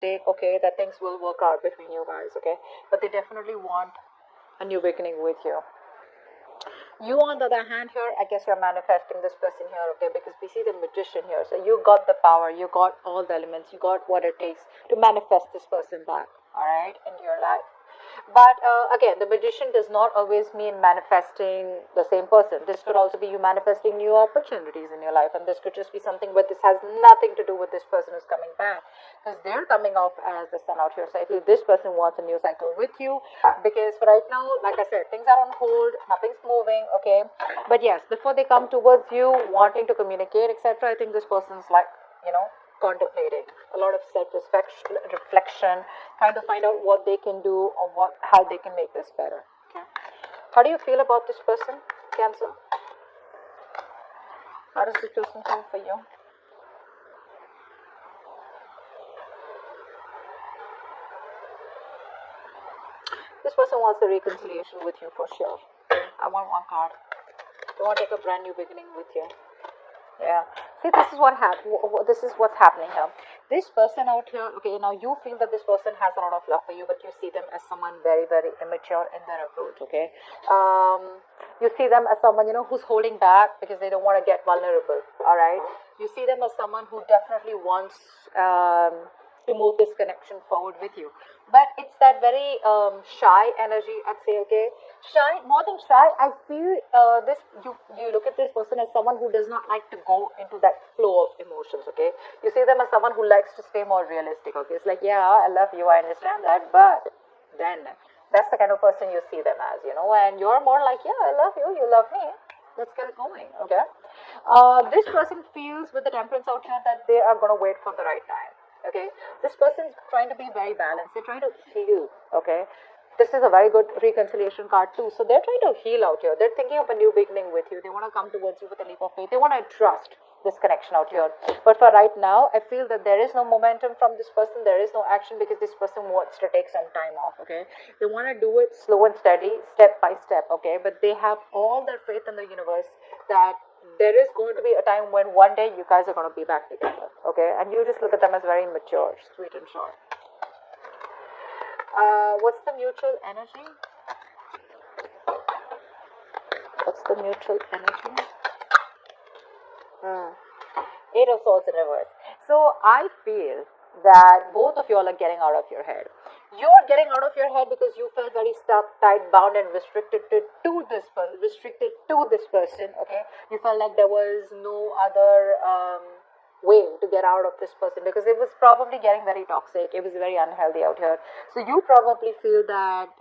take, okay, that things will work out between you guys, okay? But they definitely want a new beginning with you. You, on the other hand, here, I guess you're manifesting this person here, okay? Because we see the magician here. So you got the power, you got all the elements, you got what it takes to manifest this person back, all right, into your life. But again, the magician does not always mean manifesting the same person. This could also be you manifesting new opportunities in your life, and this could just be something where this has nothing to do with this person who's coming back, because they're coming off as the sun out here. So I feel this person wants a new cycle with you, because for right now, like I said, things are on hold, nothing's moving, okay? But yes, before they come towards you, wanting to communicate, etc., I think this person's like, contemplating a lot of self-reflection, trying to find out what they can do or how they can make this better. Okay. How do you feel about this person, Cancer? How does this person feel for you? This person wants a reconciliation with you for sure. I want one card. They want to take a brand new beginning with you. Yeah. See, this is this is what's happening here. This person out here, okay, now you feel that this person has a lot of love for you, but you see them as someone very, very immature in their approach, okay? You see them as someone, who's holding back because they don't want to get vulnerable, all right? You see them as someone who definitely wants to move this connection forward with you. But it's that very shy energy, I'd say, okay? Shy, more than shy, I feel you look at this person as someone who does not like to go into that flow of emotions, okay? You see them as someone who likes to stay more realistic, okay? It's like, yeah, I love you, I understand that, but then that's the kind of person you see them as, and you're more like, yeah, I love you, you love me. Let's get it going, okay? This person feels with the temperance out here that they are going to wait for the right time. Okay, this person is trying to be very balanced. They're trying to heal. Okay, this is a very good reconciliation card too. So they're trying to heal out here. They're thinking of a new beginning with you. They want to come towards you with a leap of faith. They want to trust this connection out here. But for right now, I feel that there is no momentum from this person. There is no action because this person wants to take some time off. Okay, they want to do it slow and steady, step by step. Okay, but they have all their faith in the universe that there is going to be a time when one day you guys are going to be back together, okay? And you just look at them as very mature, sweet and short. What's the mutual energy? What's the mutual energy? Eight of Swords in reverse. So I feel that both of you all are getting out of your head. You are getting out of your head because you felt very stuck, tied, bound, and restricted to this person. Okay, you felt like there was no other way to get out of this person because it was probably getting very toxic. It was very unhealthy out here. So you probably feel that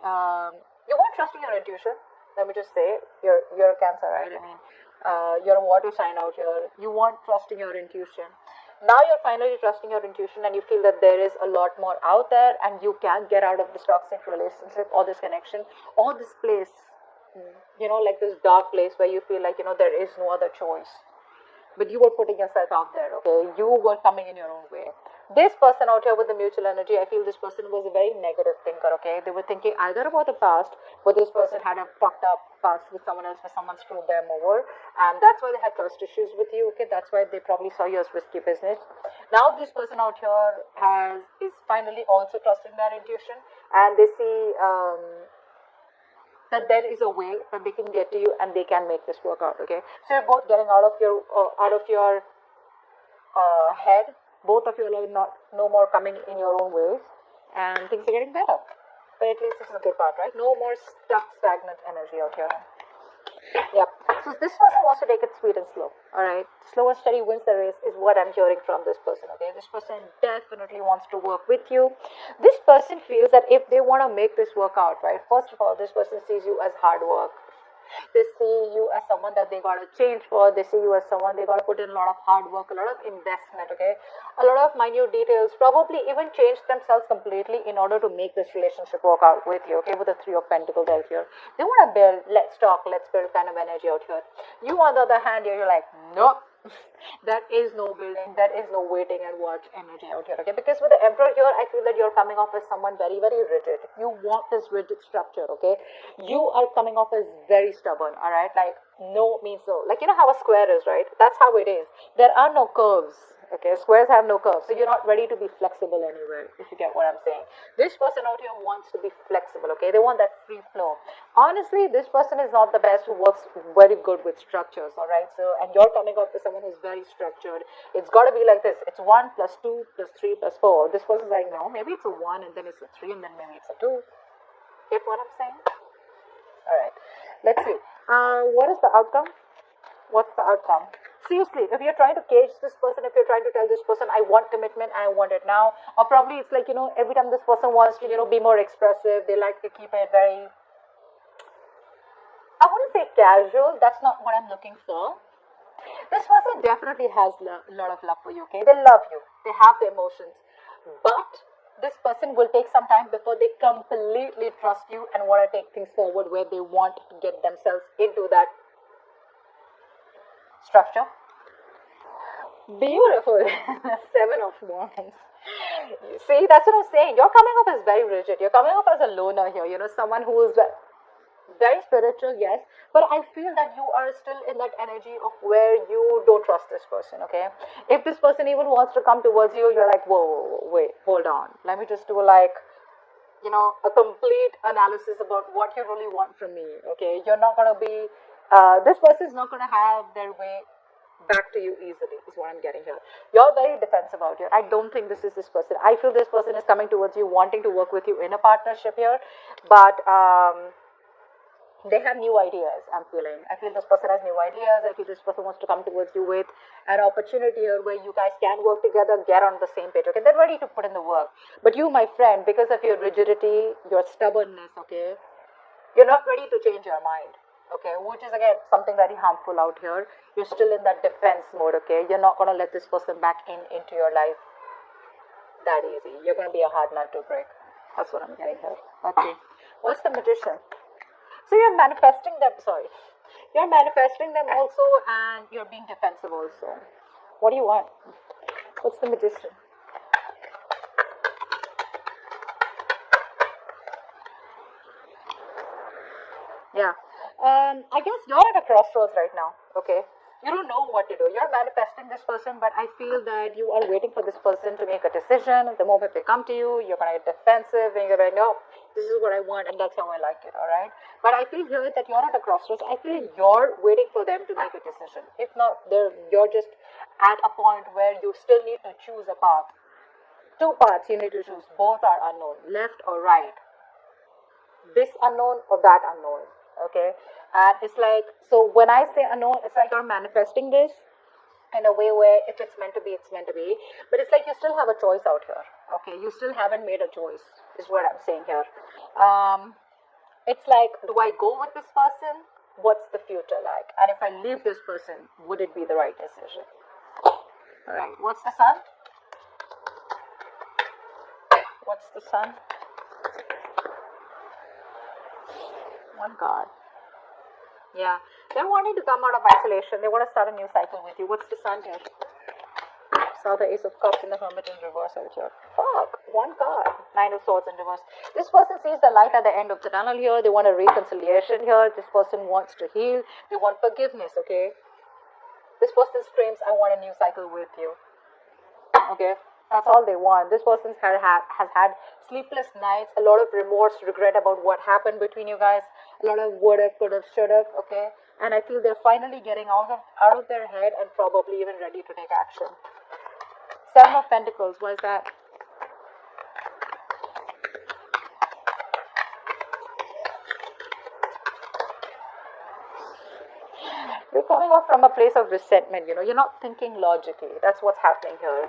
you weren't trusting your intuition. Let me just say, you're a Cancer, right? I mean, you're a water sign out here. You weren't trusting your intuition. Now you're finally trusting your intuition and you feel that there is a lot more out there and you can get out of this toxic relationship or this connection or this place, like this dark place where you feel like, there is no other choice. But you were putting yourself out there, okay? You were coming in your own way. This person out here with the mutual energy, I feel this person was a very negative thinker, okay? They were thinking either about the past, where this person had a fucked up past with someone else, where someone screwed them over, and that's why they had trust issues with you, okay? That's why they probably saw you as risky business. Now this person out here is finally also trusting their intuition, and they see that there is a way that they can get to you and they can make this work out, okay? So you're both getting out of your head. Both of you are no more coming in your own ways and things are getting better. But at least this is a good part, right? No more stuck, stagnant energy out here. Yep. So this person wants to take it sweet and slow. Alright. Slow and steady wins the race is what I'm hearing from this person. Okay. This person definitely wants to work with you. This person feels that if they want to make this work out, right? First of all, this person sees you as hard work. They see you as someone that they got to change for. They see you as someone they got to put in a lot of hard work, a lot of investment, okay? A lot of minute details, probably even change themselves completely in order to make this relationship work out with you, okay? With the Three of Pentacles out here. They want to build, let's talk, let's build kind of energy out here. You, on the other hand, you're like, nope. That is no building, that is no waiting and watch energy out here, okay? Because with the Emperor here, I feel that you're coming off as someone very, very rigid. You want this rigid structure, okay? You are coming off as very stubborn, all right? Like, no means no. Like, you know how a square is, right? That's how it is. There are no curves Okay, squares have no curves, so you're not ready to be flexible anywhere, if you get what I'm saying. This person out here wants to be flexible, okay? They want that free flow. Honestly, this person is not the best who works very good with structures, all right? So, and you're coming up with someone who's very structured. It's got to be like this. It's 1 plus 2 plus 3 plus 4. This person's like, no, maybe it's a 1 and then it's a 3 and then maybe it's a 2. Get what I'm saying? All right, let's see. What is the outcome? What's the outcome? Seriously, if you're trying to cage this person, if you're trying to tell this person, I want commitment and I want it now, or probably it's like, every time this person wants to, be more expressive, they like to keep it very, I wouldn't say casual, that's not what I'm looking for. This person definitely has a lot of love for you, okay? They love you, they have the emotions, but this person will take some time before they completely trust you and want to take things forward where they want to get themselves into that structure. Beautiful. 7 of Wands. See, that's what I'm saying. You're coming up as very rigid. You're coming up as a loner here. Someone who is very spiritual, yes. But I feel that you are still in that energy of where you don't trust this person, okay? If this person even wants to come towards you, you're like, whoa, wait, hold on. Let me just do a complete analysis about what you really want from me, okay? You're not going to be, this person is not going to have their way back to you easily, is what I'm getting here. You're very defensive out here. I don't think this is this person. I feel this person is coming towards you, wanting to work with you in a partnership here, but they have new ideas, I'm feeling. I feel this person has new ideas. I feel this person wants to come towards you with an opportunity here where you guys can work together, get on the same page, okay? They're ready to put in the work. But you, my friend, because of your rigidity, your stubbornness, okay, you're not ready to change your mind. Okay, which is again something very harmful out here. You're still in that defense mode, okay? You're not going to let this person back into your life that easy. You're going to be a hard nut to break. That's what I'm getting here. Let's see. What's the Magician? So you're manifesting them, You're manifesting them also and you're being defensive also. What do you want? What's the Magician? Yeah. I guess you're at a crossroads right now, okay? You don't know what to do. You're manifesting this person, but I feel that you are waiting for this person to make a decision. The moment they come to you, you're going to get defensive and you're like, no, this is what I want and that's how I like it, all right? But I feel here that you're at a crossroads. I feel you're waiting for them to make a decision. If not, you're just at a point where you still need to choose a path. 2 paths you need to choose. Both are unknown, left or right. This unknown or that unknown, okay? And it's like, so when I say unknown, it's like you're manifesting this in a way where if it's meant to be, it's meant to be. But it's like you still have a choice out here, okay? You still haven't made a choice, is what I'm saying here. It's like, do I go with this person? What's the future like? And if I leave this person, would it be the right decision? All right, what's the Sun? What's the Sun? 1 card. Yeah, they're wanting to come out of isolation. They want to start a new cycle with you. What's the Sun here? Saw the Ace of Cups and the Hermit in reverse out here. Fuck, 1 card. 9 of Swords in reverse. This person sees the light at the end of the tunnel here. They want a reconciliation here. This person wants to heal. They want forgiveness, okay? This person screams, I want a new cycle with you. Okay? That's all they want. This person has had sleepless nights, a lot of remorse, regret about what happened between you guys, a lot of would have, could have, should have, okay? And I feel they're finally getting out of their head and probably even ready to take action. 7 of Pentacles, why is that? You're coming off from a place of resentment, you're not thinking logically. That's what's happening here.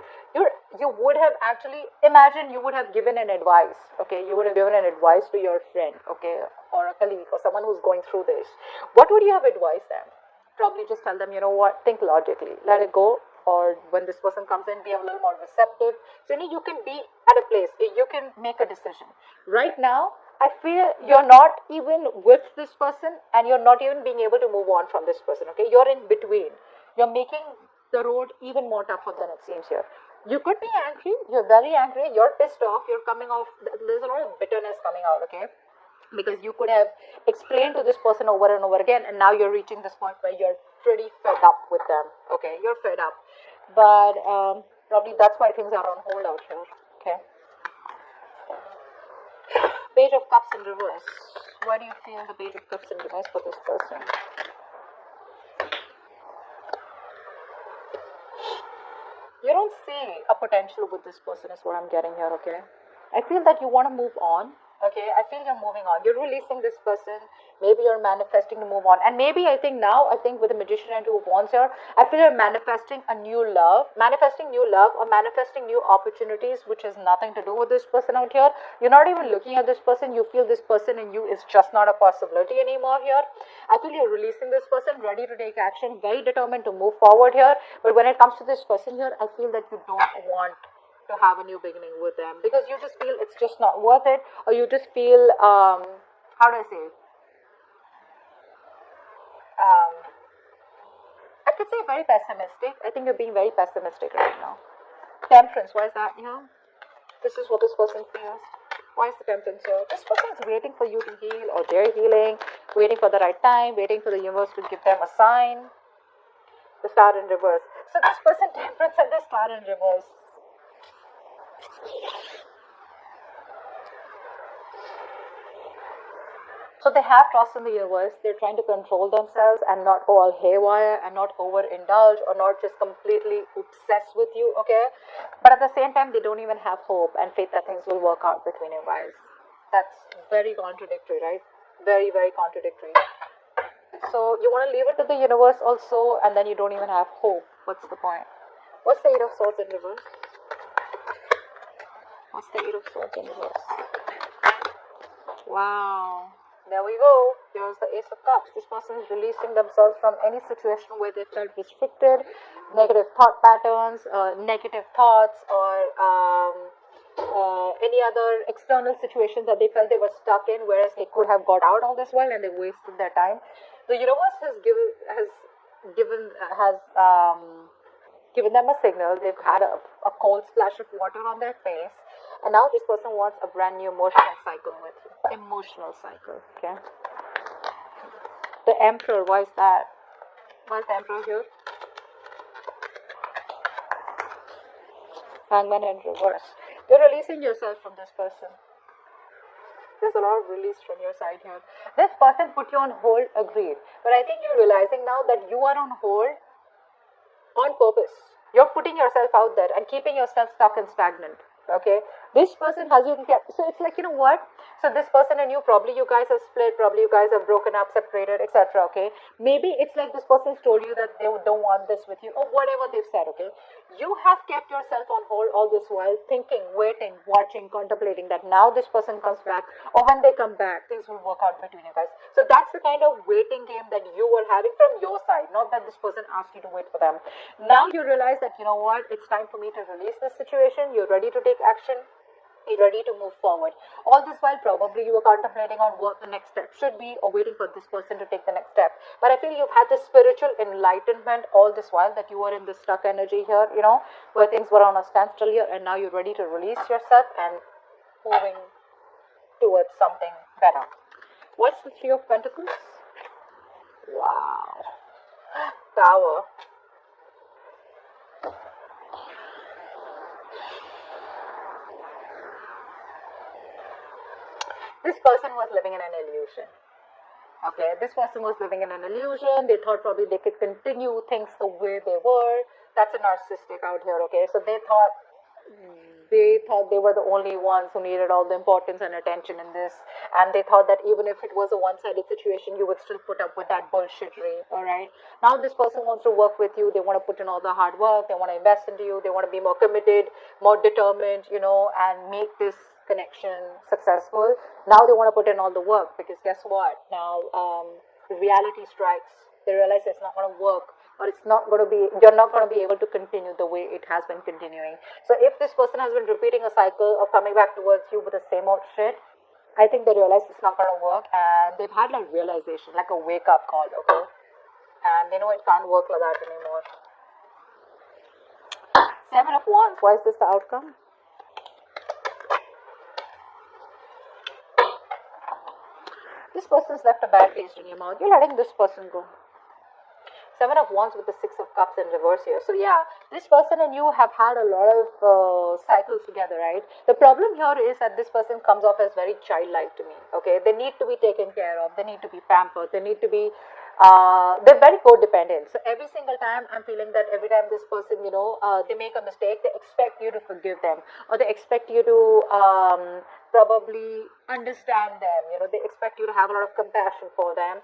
You would have actually, imagine you would have given an advice, okay? You would have given an advice to your friend, okay? Or a colleague or someone who's going through this. What would you have advised them? Probably just tell them, you know what, think logically, let it go. Or when this person comes in, be a little more receptive. So you can be at a place, you can make a decision. Right now, I feel you're not even with this person and you're not even being able to move on from this person, okay? You're in between. You're making the road even more tougher than it seems here. You could be angry, you're very angry, you're pissed off, you're coming off, there's a lot of bitterness coming out, okay? Because you could have explained to this person over and over again and now you're reaching this point where you're pretty fed up with them, okay? You're fed up. but probably that's why things are on hold out here. Okay. Page of Cups in reverse. Why do you feel the Page of Cups in reverse for this person? You don't see a potential with this person is what I'm getting here, okay? I feel that you want to move on, okay? I feel you're moving on. You're releasing this person. Maybe you're manifesting to move on. And maybe I think with the Magician and Two of Wands here, I feel you're manifesting a new love, or manifesting new opportunities, which has nothing to do with this person out here. You're not even looking at this person. You feel this person in you is just not a possibility anymore here. I feel you're releasing this person, ready to take action, very determined to move forward here. But when it comes to this person here, I feel that you don't want to have a new beginning with them, because you just feel it's just not worth it, or you just feel how do I say it? I could say very pessimistic. I think you're being very pessimistic right now. Temperance, why is that here? This is what this person feels. Why is the Temperance here? This person is waiting for you to heal, or they're healing, waiting for the right time, waiting for the universe to give them a sign. The Star in reverse. So this person, Temperance, and the Star in reverse. So they have trust in the universe. They're trying to control themselves and not go all haywire and not overindulge or not just completely obsessed with you, okay? But at the same time, they don't even have hope and faith that things will work out between you guys. That's very contradictory, right? Very, very contradictory. So you want to leave it to the universe also, and then you don't even have hope. What's the point? What's the Eight of Swords in reverse? What's the Eight of Swords in reverse? Wow. There we go. Here's the Ace of Cups. This person is releasing themselves from any situation where they felt restricted, negative thought patterns, negative thoughts, or any other external situations that they felt they were stuck in, whereas they could have got out all this while and they wasted their time. The universe has given them a signal. They've had a cold splash of water on their face, and now this person wants a brand new emotional cycle with you. Emotional cycle, okay? The Emperor, why is that? Why is the Emperor here? Hangman in reverse. You're releasing yourself from this person. There's a lot of release from your side here. This person put you on hold, agreed. But I think you're realizing now that you are on hold on purpose. You're putting yourself out there and keeping yourself stuck and stagnant. Okay, this person has you kept. So it's like, you know what? So this person and you, probably you guys are split, probably you guys are broken up, separated, etc. Okay, maybe it's like this person's told you that they don't want this with you, or whatever they've said. Okay, you have kept yourself on hold all this while, thinking, waiting, watching, contemplating that now this person comes back, or when they come back, things will work out between you guys. So that's the kind of waiting game that you were having from your side, not that this person asked you to wait for them. Now you realize that, you know what, it's time for me to release this situation. You're ready to take action. You're ready to move forward. All this while, probably you were contemplating on what the next step should be, or waiting for this person to take the next step. But I feel you've had this spiritual enlightenment all this while, that you were in this stuck energy here, you know, where things were on a standstill here, and now you're ready to release yourself and moving towards something better. What's the Three of Pentacles? Wow. Tower. This person was living in an illusion. Okay, this person was living in an illusion. They thought probably they could continue things the way they were. That's a narcissistic out here, okay? So they thought they were the only ones who needed all the importance and attention in this. And they thought that even if it was a one-sided situation, you would still put up with that bullshittery, alright? Now this person wants to work with you. They want to put in all the hard work. They want to invest into you. They want to be more committed, more determined, you know, and make this connection successful. Now they want to put in all the work, because guess what? Now reality strikes. They realize it's not going to work, or it's not going to be, you're not going to be able to continue the way it has been continuing. So if this person has been repeating a cycle of coming back towards you with the same old shit, I think they realize it's not going to work, and they've had like realization, like a wake up call, okay? And they know it can't work like that anymore. Seven of Wands, why is this the outcome? This person's left a bad taste in your mouth. You're letting this person go. Seven of Wands with the Six of Cups in reverse here. So yeah, this person and you have had a lot of cycles together, right? The problem here is that this person comes off as very childlike to me. Okay, they need to be taken care of. They need to be pampered. They need to be. They're very codependent. So every single time I'm feeling that every time this person, they make a mistake, they expect you to forgive them, or they expect you to probably understand them. They expect you to have a lot of compassion for them.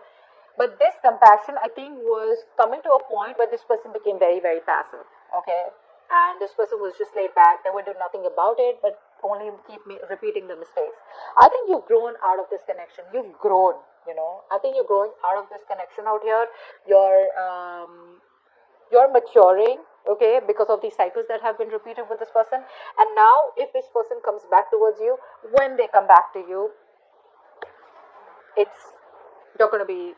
But this compassion, I think, was coming to a point where this person became very, very passive. Okay, and this person was just laid back. They would do nothing about it, but only keep repeating the mistakes. I think you've grown out of this connection. You've grown. I think you're growing out of this connection out here. You're maturing. Okay, because of these cycles that have been repeated with this person. And now, if this person comes back towards you, when they come back to you, it's you're going to be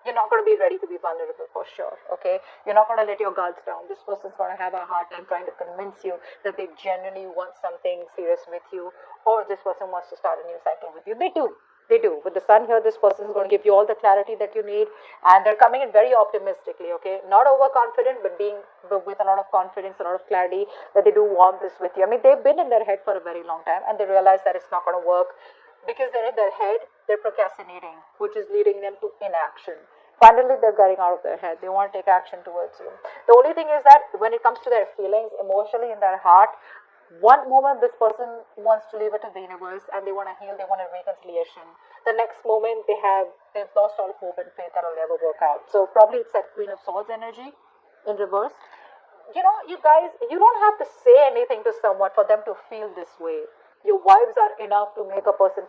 you're not going to be ready to be vulnerable for sure. Okay, you're not going to let your guards down. This person's going to have a hard time trying to convince you that they genuinely want something serious with you, or this person wants to start a new cycle with you. They do. With the sun here, this person is going to give you all the clarity that you need, and they're coming in very optimistically. Okay, not overconfident, but with a lot of confidence, a lot of clarity that they do want this with you. I mean, they've been in their head for a very long time, and they realize that it's not going to work. Because they're in their head, they're procrastinating, which is leading them to inaction. Finally, they're getting out of their head. They want to take action towards you. The only thing is that when it comes to their feelings, emotionally in their heart, one moment this person wants to leave it to the universe and they want to heal, they want a reconciliation. The next moment they've lost all hope and faith that it'll never work out. So probably it's that Queen of Swords energy in reverse. You guys, you don't have to say anything to someone for them to feel this way. Your vibes are enough to make a person